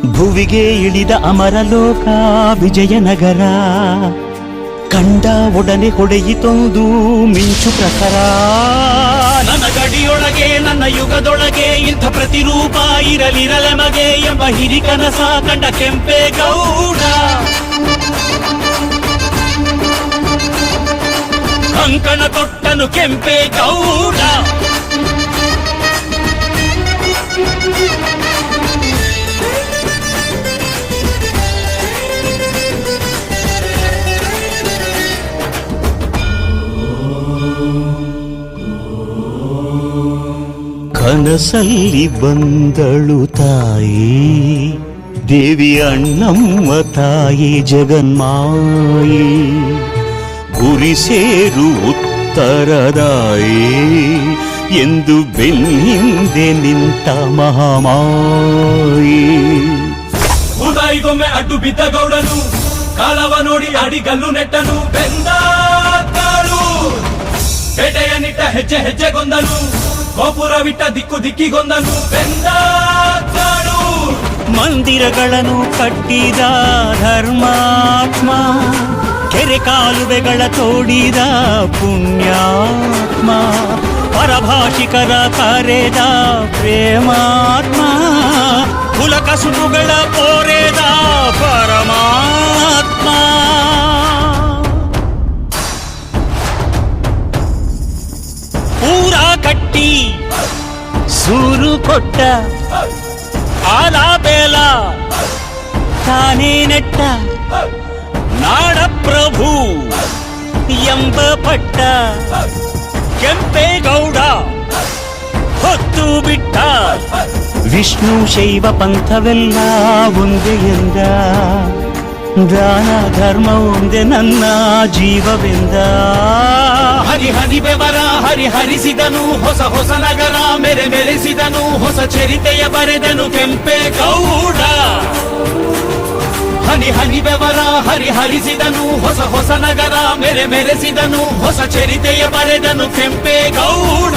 ಭುವಿಗೆ ಇಳಿದ ಅಮರಲೋಕ ವಿಜಯನಗರ ಕಂಡ ಒಡನೆ ಹೊಡೆಯಿತೊಂದು ಮಿಂಚು ಪ್ರಖರ. ನನ್ನ ಗಡಿಯೊಳಗೆ ನನ್ನ ಯುಗದೊಳಗೆ ಇಂಥ ಪ್ರತಿರೂಪ ಇರಲಿರಲೆಮಗೆ ಎಂಬ ಹಿರಿಕನಸ ಕಂಡ ಕೆಂಪೇಗೌಡ. ಕಂಕಣ ತೊಟ್ಟನು ಕೆಂಪೇಗೌಡ. ಕನಸಲ್ಲಿ ಬಂದಳು ತಾಯಿ ದೇವಿ ಅಣ್ಣಮ್ಮ ತಾಯಿ ಜಗನ್ಮಾಯಿ. ಗುರಿ ಸೇರು ಉತ್ತರದಾಯಿ ಎಂದು ಬೆನ್ನಿಂದೆ ನಿಂತ ಮಹಾಮಾಯಿ. ಉದಾಯಿಗೊಮ್ಮೆ ಅಡ್ಡು ಬಿದ್ದ ಗೌಡನು ಕಾಲವ ನೋಡಿ ಅಡಿಗಲ್ಲು ನೆಟ್ಟನು. ಬೆಂದಾಳು ಪೇಟೆಯ ನಿಟ್ಟ ಹೆಜ್ಜೆ ಹೆಜ್ಜೆಗೊಂದನು. ಗೋಪುರವಿಟ್ಟ ದಿಕ್ಕು ದಿಕ್ಕಿಗೊಂದನು. ಬೆಂದಾಳು ಮಂದಿರಗಳನ್ನು ಕಟ್ಟಿದ ಧರ್ಮಾತ್ಮ. ಕೆರೆ ಕಾಲುವೆಗಳ ತೋಡಿದ ಪುಣ್ಯಾತ್ಮ. ಪರಭಾಷಿಕರ ಕರೆದ ಪ್ರೇಮಾತ್ಮ. ಕುಲ ಕಸುಬುಗಳ ಪೋರೆದ ಪರಮಾತ್ಮ. ಪೂರ ಕಟ್ಟಿ ಸೂರು ಕೊಟ್ಟ ಆಲ ಬೇಲ ತಾನೇ ನೆಟ್ಟ ನಾಡ ಪ್ರಭು ಎಂಬ ಪಟ್ಟ ಕೆಂಪೇಗೌಡ ಹೊತ್ತು ಬಿಟ್ಟ. ವಿಷ್ಣು ಶೈವ ಪಂಥವೆಲ್ಲ ಒಂದೇ ಎಂದ. ದಾನ ಧರ್ಮ ಒಂದೇ ನನ್ನ ಜೀವವೆಂದ. ಹರಿ ಹರಿ ಬೆವರ ಹರಿಸಿದನು ಹೊಸ ಹೊಸ ನಗರ ಮೆರೆ ಮೆರೆಸಿದನು. ಹೊಸ ಚರಿತೆಯ ಬರೆದನು ಕೆಂಪೇಗೌಡ. ಹನಿ ಹನಿ ಬೆವರ ಹರಿಸಿದನು ಹೊಸ ಹೊಸ ನಗರ ಮೆರೆ ಮೆರೆಸಿದನು. ಹೊಸ ಚರಿತೆಯ ಬರೆದನು ಕೆಂಪೇಗೌಡ.